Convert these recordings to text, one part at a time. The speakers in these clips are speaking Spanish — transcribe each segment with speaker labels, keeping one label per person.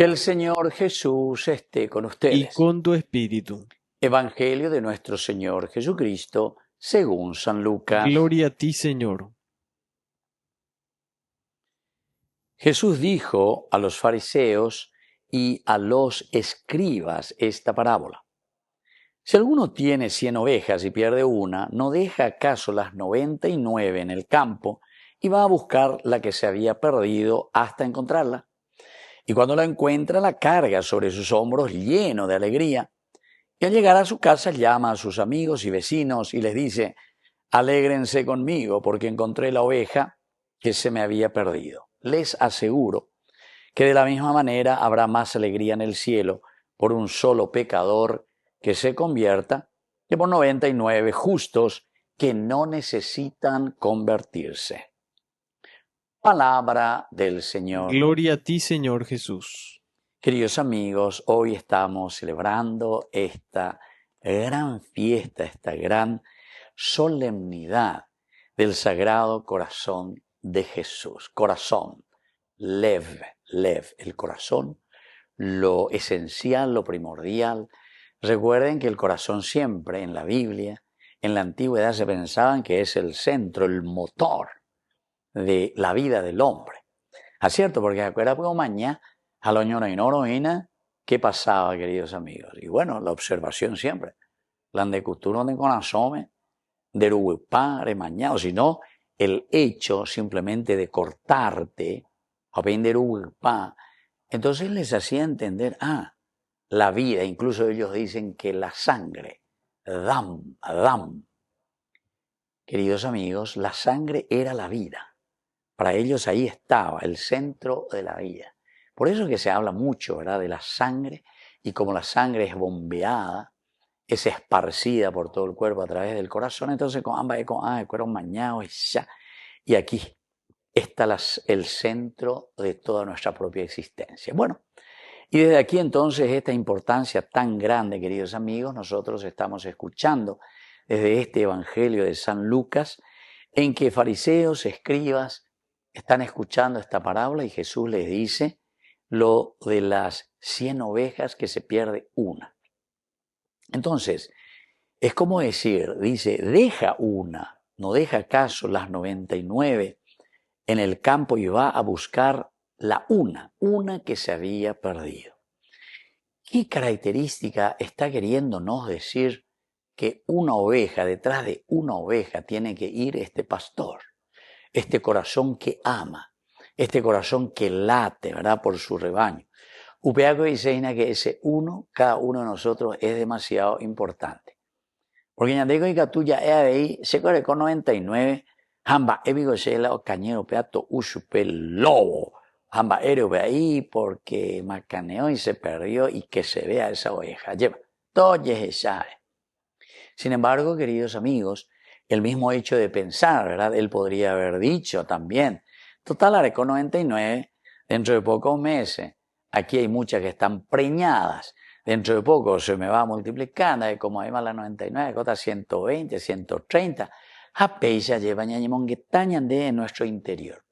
Speaker 1: Que el Señor Jesús esté con
Speaker 2: y
Speaker 1: ustedes.
Speaker 2: con tu espíritu.
Speaker 1: Evangelio de nuestro Señor Jesucristo, según San Lucas.
Speaker 2: Gloria a ti, Señor.
Speaker 1: Jesús dijo a los fariseos y a los escribas esta parábola. Si alguno tiene 100 ovejas y pierde una, ¿no deja acaso las 99 en el campo y va a buscar la que se había perdido hasta encontrarla? Y cuando la encuentra, la carga sobre sus hombros lleno de alegría. Y al llegar a su casa llama a sus amigos y vecinos y les dice: alégrense conmigo porque encontré la oveja que se me había perdido. Les aseguro que de la misma manera habrá más alegría en el cielo por un solo pecador que se convierta que por 99 justos que no necesitan convertirse. Palabra del Señor.
Speaker 2: Gloria a ti, Señor Jesús.
Speaker 1: Queridos amigos, hoy estamos celebrando esta gran fiesta, esta gran solemnidad del Sagrado Corazón de Jesús. Corazón, lev, el corazón, lo esencial, lo primordial. Recuerden que el corazón siempre en la Biblia, en la antigüedad se pensaban que es el centro, el motor de la vida del hombre. ¿Es cierto? Porque acuérdate como mañana al año no ¿qué pasaba, queridos amigos? Y bueno, la observación siempre. La de cultura de conasome, de ruipare mañana, o si no, el hecho simplemente de cortarte, aprender ruipá, entonces les hacía entender, la vida, incluso ellos dicen que la sangre, Adam. Queridos amigos, la sangre era la vida. Para ellos ahí estaba el centro de la vida. Por eso que se habla mucho, ¿verdad?, de la sangre, y como la sangre es bombeada, es esparcida por todo el cuerpo a través del corazón, entonces el cuero mañado y aquí está el centro de toda nuestra propia existencia. Bueno, y desde aquí entonces esta importancia tan grande, queridos amigos, nosotros estamos escuchando desde este Evangelio de San Lucas, en que fariseos, escribas, están escuchando esta parábola y Jesús les dice lo de las 100 ovejas que se pierde una. Entonces, es como decir, dice, deja una, no deja acaso las 99 en el campo y va a buscar la una que se había perdido. ¿Qué característica está queriéndonos decir que una oveja, detrás de una oveja tiene que ir este pastor? Este corazón que ama, este corazón que late, ¿verdad?, por su rebaño. Upeaco dice que ese uno, cada uno de nosotros es demasiado importante. Porque ñandego y catuya ahí se corre con 99, hamba ebigo shela o cañero peato usupe lobo. Hamba ereo ahí porque macaneó y se perdió y que se vea esa oveja. Lleva, todo se sabe. Sin embargo, queridos amigos, el mismo hecho de pensar, ¿verdad? Él podría haber dicho también, total, haré con 99, dentro de pocos meses, aquí hay muchas que están preñadas, dentro de poco se me va multiplicando, y como hay más la 99, cota 120, 130, apeisa lleva ñañimonguetañan de nuestro interior.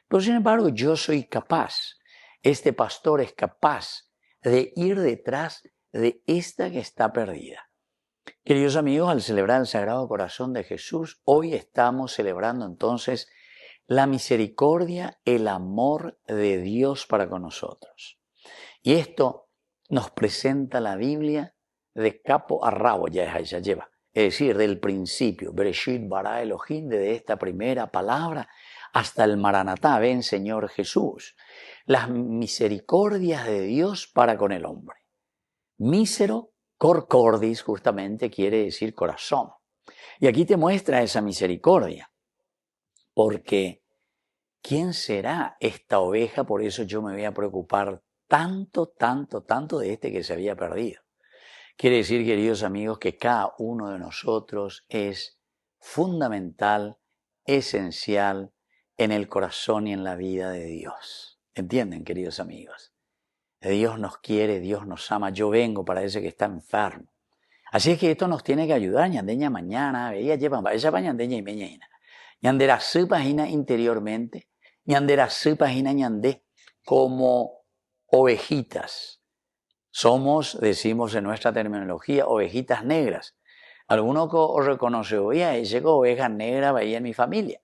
Speaker 1: Pero sin embargo, yo soy capaz, este pastor es capaz de ir detrás de esta que está perdida. Queridos amigos, al celebrar el Sagrado Corazón de Jesús, hoy estamos celebrando entonces la misericordia, el amor de Dios para con nosotros. Y esto nos presenta la Biblia de capo a rabo, ya lleva. Es decir, del principio, Bereshit bara Elohim, desde esta primera palabra hasta el Maranatá, ven Señor Jesús. Las misericordias de Dios para con el hombre. Mísero, cor cordis, justamente quiere decir corazón. Y aquí te muestra esa misericordia. Porque, ¿quién será esta oveja? Por eso yo me voy a preocupar tanto de este que se había perdido. Quiere decir, queridos amigos, que cada uno de nosotros es fundamental, esencial en el corazón y en la vida de Dios. ¿Entienden, queridos amigos? Dios nos quiere, Dios nos ama. Yo vengo para ese que está enfermo. Así es que esto nos tiene que ayudar. Ñandeña mañana, ella lleva, ella va ñandeña y meñaina. Ñandera su página interiormente, ñandera su página ñandé como ovejitas. Somos, decimos en nuestra terminología, ovejitas negras. Alguno os reconoce, oye, llegó oveja negra ahí en mi familia.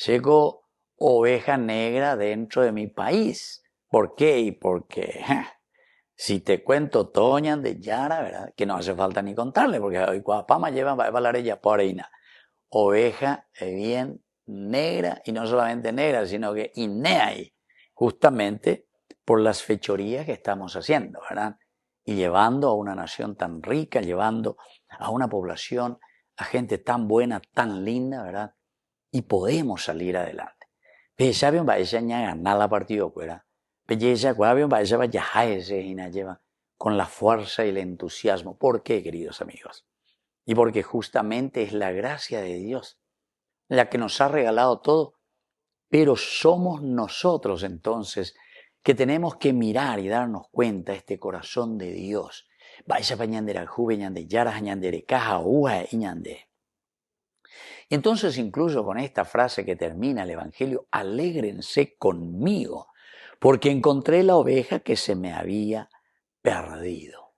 Speaker 1: Llegó oveja negra dentro de mi país. ¿Por qué? Y porque si te cuento Toñan de Yara, ¿verdad? Que no hace falta ni contarle, porque hoy Cuapama lleva para hablar ella por ahí. Oveja bien negra, y no solamente negra, sino que ineai, justamente por las fechorías que estamos haciendo, ¿verdad? Y llevando a una nación tan rica, llevando a una población, a gente tan buena, tan linda, ¿verdad? Y podemos salir adelante. Pero saben, va a ganar la partido, ¿verdad? Con la fuerza y el entusiasmo. ¿Por qué, queridos amigos? Y porque justamente es la gracia de Dios la que nos ha regalado todo, pero somos nosotros entonces que tenemos que mirar y darnos cuenta de este corazón de Dios. Y entonces incluso con esta frase que termina el Evangelio, alégrense conmigo, porque encontré la oveja que se me había perdido.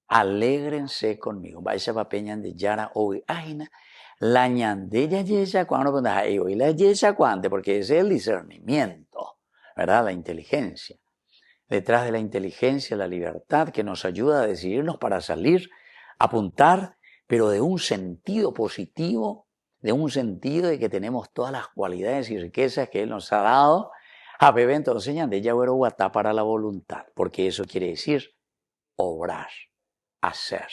Speaker 1: Alégrense conmigo. Vaya papeñan de Yara hoy. La ñandella yesa cuando y la yesa cuante, porque ese es el discernimiento, ¿verdad? La inteligencia. Detrás de la inteligencia, la libertad que nos ayuda a decidirnos para salir, apuntar, pero de un sentido positivo, de un sentido de que tenemos todas las cualidades y riquezas que Él nos ha dado. A bebé entonces ñandella güero guatá para la voluntad, porque eso quiere decir obrar, hacer.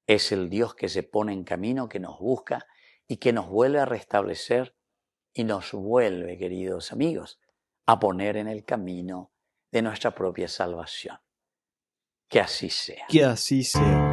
Speaker 1: Es el Dios que se pone en camino, que nos busca y que nos vuelve a restablecer y nos vuelve, queridos amigos, a poner en el camino de nuestra propia salvación. Que así sea.
Speaker 2: Que así sea.